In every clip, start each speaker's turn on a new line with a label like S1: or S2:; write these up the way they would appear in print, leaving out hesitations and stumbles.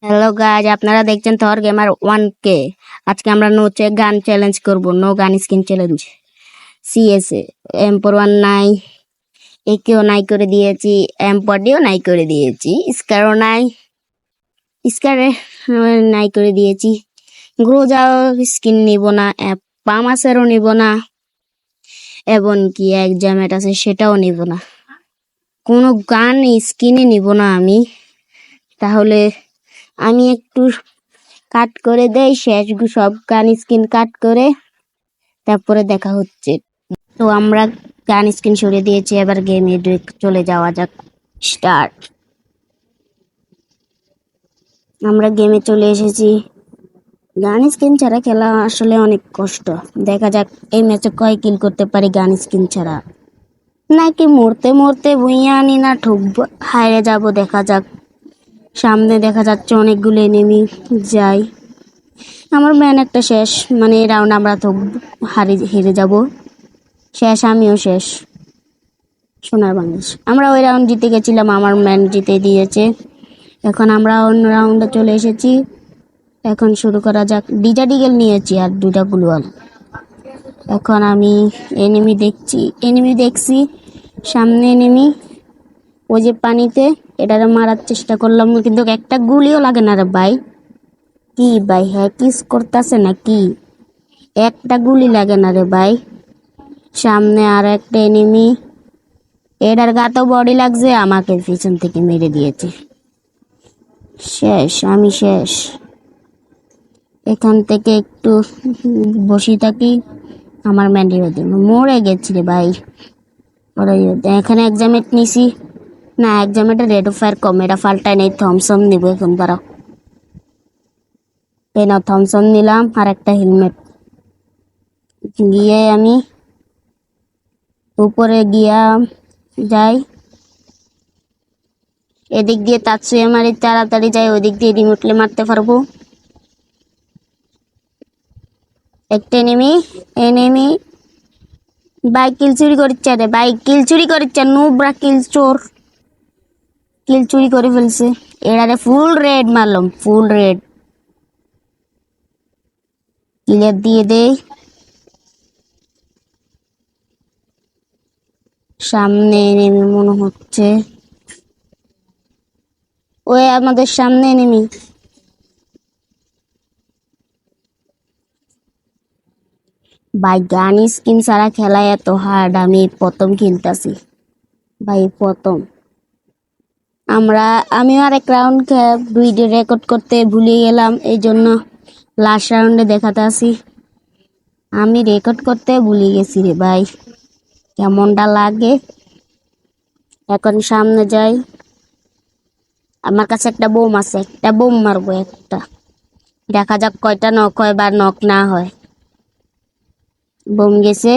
S1: Hello guys, আপনারা দেখছেন থর gamer 1K। আজকে আমরা গান চ্যালেঞ্জ করব, নো গান স্কিন চ্যালেঞ্জ। সিএসএ M4 1 নাই, একেও নাই করে দিয়েছি, M4 নাই করে দিয়েছি, স্কারও নাই, স্কারে নাই করে দিয়েছি। গ্রোজাও স্কিন নিব না, পামাসেরও নিব না, এবং কি এক্সামেট আছে সেটাও নিব না। কোনো গান স্কিনে নিব না আমি। তাহলে আমি একটু কাট করে দেই, শেষ সব গান স্কিন কাট করে তারপরে দেখা হচ্ছে। তো আমরা গান স্কিন সরিয়ে দিয়েছি, এবার গেমে চলে যাওয়া যাক। স্টার্ট। আমরা গেমে চলে এসেছি। গান স্কিন ছাড়া খেলা আসলে অনেক কষ্ট। দেখা যাক এই ম্যাচে কয় কিল করতে পারি গান স্কিন ছাড়া, নাকি মরতে মরতে ভুইয়া আনি না ঠুকবো হারে যাব। দেখা যাক। সামনে দেখা যাচ্ছে অনেকগুলো এনিমি যায়। আমার ম্যান একটা শেষ, মানে রাউন্ড আমরা তো হেরে যাব। শেষ, আমিও শেষ। সোনার বাংলাদেশ, আমরা ওই রাউন্ড জিতে গেছিলাম, আমার ম্যান জিতে দিয়েছে। এখন আমরা অন্য রাউন্ডে চলে এসেছি। এখন শুরু করা যাক। ডিজা ডিগেল নিয়েছি আর 2টা গ্লুয়াল। এখন আমি এনিমি দেখছি সামনে এনিমি, ওই যে পানিতে। এটারে মারার চেষ্টা করলাম কিন্তু একটা গুলিও লাগে না রে ভাই। কি ভাই, হ্যাকিস করতেছে নাকি? একটা গুলি লাগে না রে ভাই। সামনে আর একটা এনিমি, এটার গাতেও বডি লাগছে, আমাকে পিছন থেকে মেরে দিয়েছে। শেষ, আমি শেষ। এখান থেকে একটু বসে থাকি, আমার ম্যান্ডি মরে গেছি রে ভাই। এখানে এক্সামেট নিছি না, এক্সামেটে রেড অফ ফায়ার কম, এটা ফাল্টাই নেই। থমসন নিব এখন, দাঁড়াও। এই না, থমসন নিলাম আর একটা হেলমেট। গিয়ে আমি উপরে গিয়া যাই, এদিক দিয়ে তাৎসুয়ে মারি, তাড়াতাড়ি যাই, ওই দিক দিয়ে রিমোটলে মারতে পারবো। একটা এনিমি বাইক কিল চুরি করছে রে, বাইক কিল চুরি করছে, নুবরা কিল চোর, কিল চুরি করে ফেলছে। এরারে ফুল রেড মারলাম, ফুল রেড। ক্লিয়ার দিয়ে দেই। সামনে এনিমি মনে হচ্ছে, ওই আমাদের সামনে এনিমি। ভাই গান স্কিন ছাড়া খেলা এত হার্ড, আমি প্রথম খেলতেছি ভাই, প্রথম। আমি আরেক রাউন্ড ভিডিও রেকর্ড করতে ভুলে গেলাম, এই জন্য লাস্ট রাউন্ডে দেখাতে আসি। আমি রেকর্ড করতে ভুলে গেছি রে ভাই, কেমনটা লাগে। এখন সামনে যাই, আমার কাছে একটা বোম আছে, একটা বোম মারবো একটা। দেখা যাক কয়টা নক হয় বা নক না হয়। বোম গেছে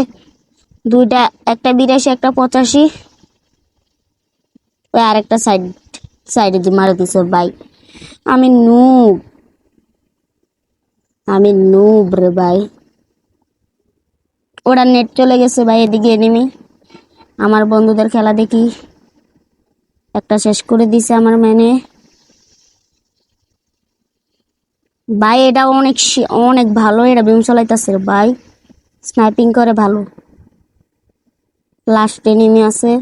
S1: দুইটা, একটা 82, একটা 85। ওই আরেকটা সাইডে দিয়ে মারা দিছে ভাই। আমি নুব রে ভাই। ওরা নেট চলে গেছে ভাই, এদিকে এনিমি। আমার বন্ধুদের খেলা দেখি, একটা শেষ করে দিছে আমার ম্যানে ভাই। এটা অনেক ভালো, এটা বিম চালাইতেছে ভাই, স্নাইপিং করে ভালো। লাস্ট এনিমি আছে,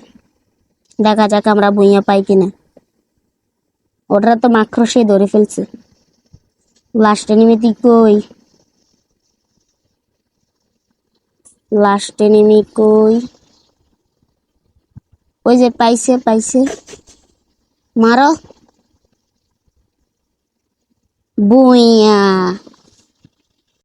S1: দেখা যাক আমরা ভুইয়া পাই কিনা। ওটা তো মাক্রসে ধরে ফেলছে। লাস্ট এনিমি কই, লাস্ট এনিমি কই? ওই যে পাইছে, মারো। বুইয়া,